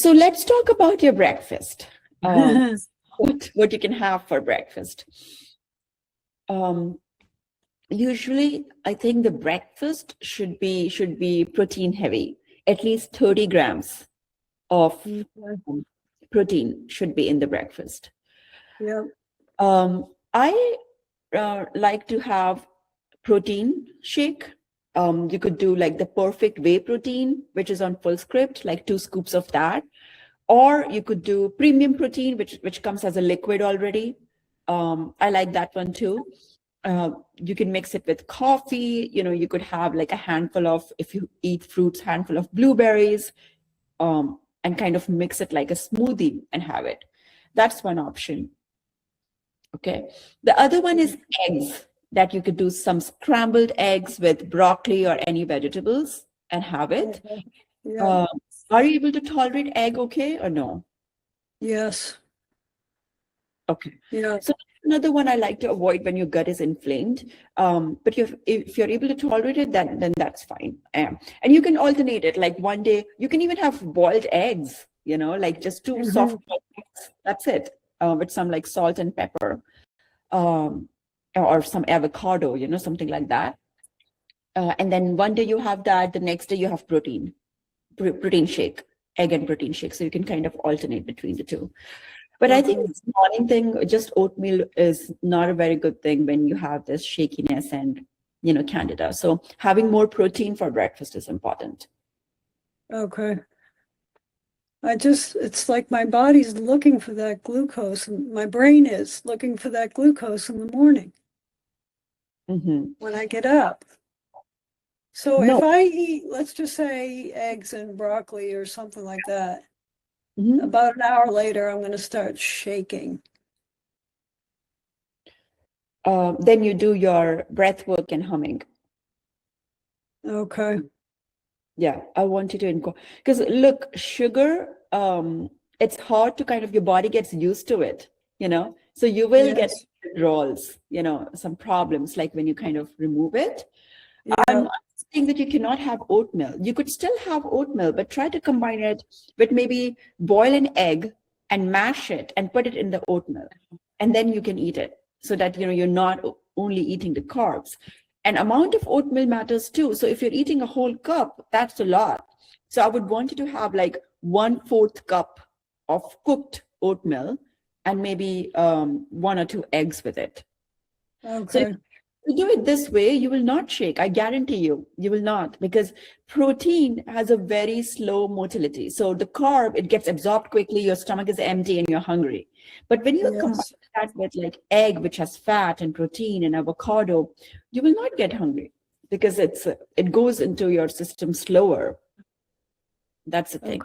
So let's talk about your breakfast. What you can have for breakfast. Usually, I think the breakfast should be protein heavy. At least 30 grams of protein should be in the breakfast. Yeah. I like to have protein shake. You could do like the perfect whey protein, which is on full script, like 2 scoops of that. Or you could do premium protein, which comes as a liquid already. I like that one too. You can mix it with coffee. You could have like a handful of, if you eat fruits, handful of blueberries, and kind of mix it like a smoothie and have it. That's one option. Okay. The other one is eggs, that you could do some scrambled eggs with broccoli or any vegetables and have it. Yeah. Are you able to tolerate egg okay or no? Yes. Okay. Yeah. So another one I like to avoid when your gut is inflamed. But if you're able to tolerate it, then that's fine. And you can alternate it. Like one day, you can even have boiled eggs, like just 2 soft boiled eggs. That's it. With some like salt and pepper, or some avocado, something like that. And then one day you have that, the next day you have protein shake, egg and protein shake. So you can kind of alternate between the two. But I think this morning thing, just oatmeal is not a very good thing when you have this shakiness and, candida. So having more protein for breakfast is important. Okay. It's like my body's looking for that glucose, and my brain is looking for that glucose in the morning when I get up. So if I eat, let's just say eggs and broccoli or something like that, about an hour later, I'm going to start shaking. Then you do your breath work and humming. Okay. Yeah, I want you to because look, sugar, it's hard to kind of, your body gets used to it, so you will get withdrawals, some problems like when you kind of remove it. Yeah. I'm not saying that you cannot have oatmeal. You could still have oatmeal, but try to combine it with maybe boil an egg and mash it and put it in the oatmeal, and then you can eat it, so that you're not only eating the carbs. And amount of oatmeal matters too. So if you're eating a whole cup, that's a lot. So I would want you to have like 1/4 cup of cooked oatmeal and maybe 1 or 2 eggs with it. Okay. So if you do it this way, you will not shake. I guarantee you will not, because protein has a very slow motility. So the carb, it gets absorbed quickly, your stomach is empty and you're hungry. But when you combine that with like egg, which has fat and protein, and avocado, you will not get hungry, because it goes into your system slower. That's the thing.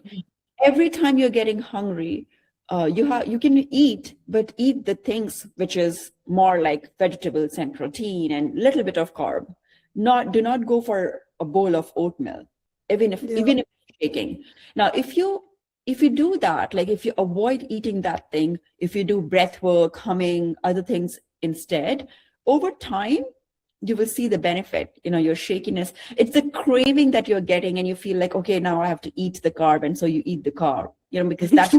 Every time you're getting hungry, you can eat, but eat the things which is more like vegetables and protein and little bit of carb. Do not go for a bowl of oatmeal, even if you're shaking. Now, if you do that, like if you avoid eating that thing, if you do breath work, humming, other things instead, over time, you will see the benefit, your shakiness. It's the craving that you're getting, and you feel like, okay, now I have to eat the carb. And so you eat the carb, because that's,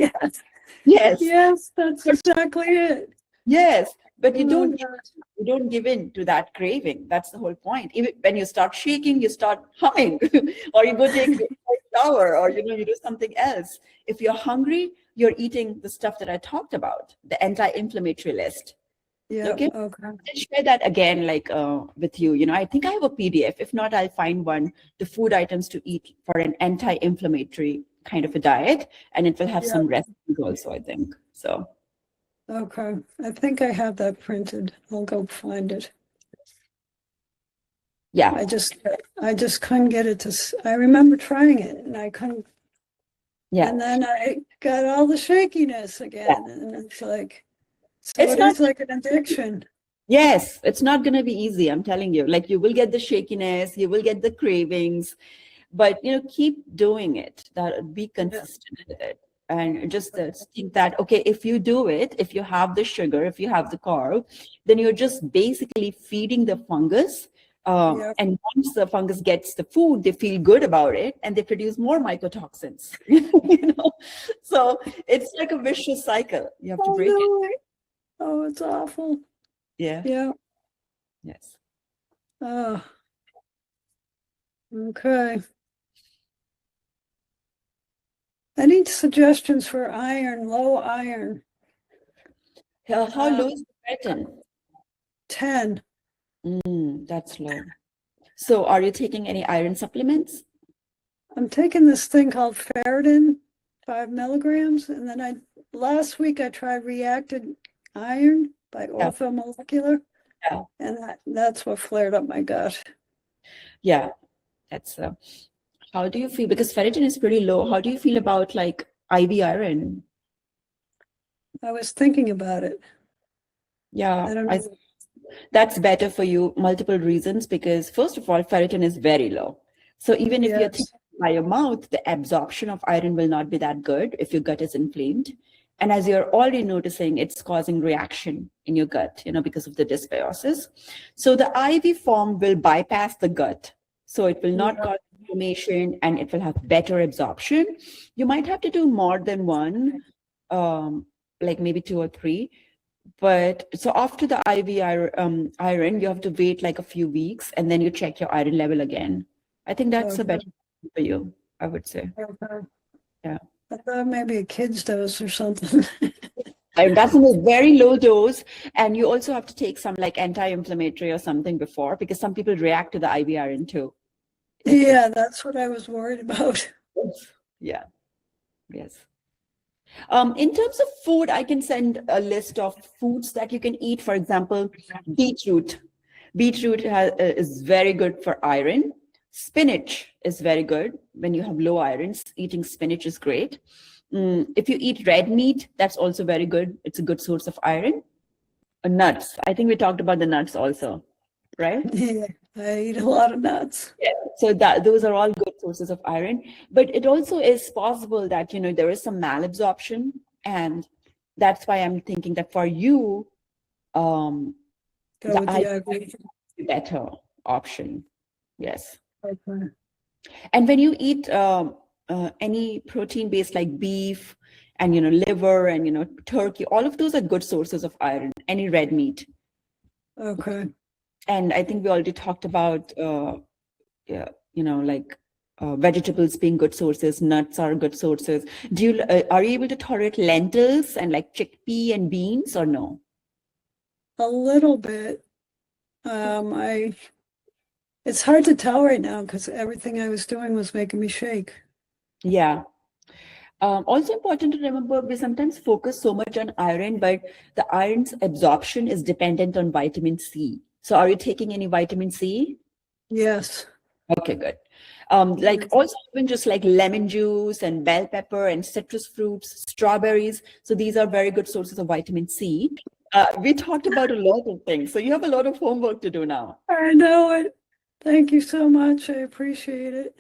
Yes, that's exactly it. Yes, but you don't give in to that craving. That's the whole point. Even when you start shaking, you start humming, or you go take a shower, or you do something else. If you're hungry, you're eating the stuff that I talked about, the anti-inflammatory list. Yeah. Okay. I'll share that again, like with you. I think I have a PDF. If not, I'll find one, the food items to eat for an anti-inflammatory kind of a diet, and it will have some recipes also, I think. So. Okay. I think I have that printed. I'll go find it. Yeah. I just couldn't get it to, I remember trying it and I couldn't. Yeah. And then I got all the shakiness again. And it's like, it's like an addiction. Yes, it's not going to be easy. I'm telling you, like you will get the shakiness, you will get the cravings, but keep doing it. Be consistent with it. And just think that, okay, if you do it, if you have the sugar, if you have the carb, then you're just basically feeding the fungus Yeah. And once the fungus gets the food, they feel good about it and they produce more mycotoxins. So it's like a vicious cycle. You have to Oh break it. no. Oh, it's awful. Yeah. Yeah. Yes. Oh, okay. Any suggestions for iron, low iron? How low is the ferritin? 10. That's low. So are you taking any iron supplements? I'm taking this thing called ferritin, 5 milligrams, and then last week I tried reacted iron by Yeah. orthomolecular, Yeah. and that's what flared up my gut. Yeah, that's how do you feel? Because ferritin is pretty low. How do you feel about like IV iron? I was thinking about it. Yeah, I don't know. That's better for you, multiple reasons, because first of all, ferritin is very low. So even if you're Yes. taking it by your mouth, the absorption of iron will not be that good if your gut is inflamed. And as you're already noticing, it's causing reaction in your gut, because of the dysbiosis. So the IV form will bypass the gut. So it will not cause inflammation and it will have better absorption. You might have to do more than one, like maybe 2 or 3. But so after the IV iron, you have to wait like a few weeks and then you check your iron level again. I think that's a better for you, I would say. Okay. Yeah. I thought maybe a kid's dose or something. And that's a very low dose. And you also have to take some like anti-inflammatory or something before, because some people react to the IV iron too. Yeah, that's what I was worried about. Yeah. Yes. In terms of food, I can send a list of foods that you can eat. For example, beetroot. Beetroot is very good for iron. Spinach is very good when you have low irons. Eating spinach is great. If you eat red meat, that's also very good. It's a good source of iron. Nuts. I think we talked about the nuts also, right? Yeah, I eat a lot of nuts. Yeah. So those are all good sources of iron. But it also is possible that, there is some malabsorption. And that's why I'm thinking that for you, Go the with iron the IV. is a better option. Yes. Okay. And when you eat any protein based like beef and, liver and, turkey, all of those are good sources of iron, any red meat. Okay. And I think we already talked about, like vegetables being good sources, nuts are good sources. Are you able to tolerate lentils and like chickpea and beans or no? A little bit. It's hard to tell right now because everything I was doing was making me shake. Yeah. Also important to remember, we sometimes focus so much on iron, but the iron's absorption is dependent on vitamin C. So are you taking any vitamin C? Yes. Okay, good. Like also even just like lemon juice and bell pepper and citrus fruits, strawberries. So these are very good sources of vitamin C. We talked about a lot of things. So you have a lot of homework to do now. I know it. Thank you so much. I appreciate it.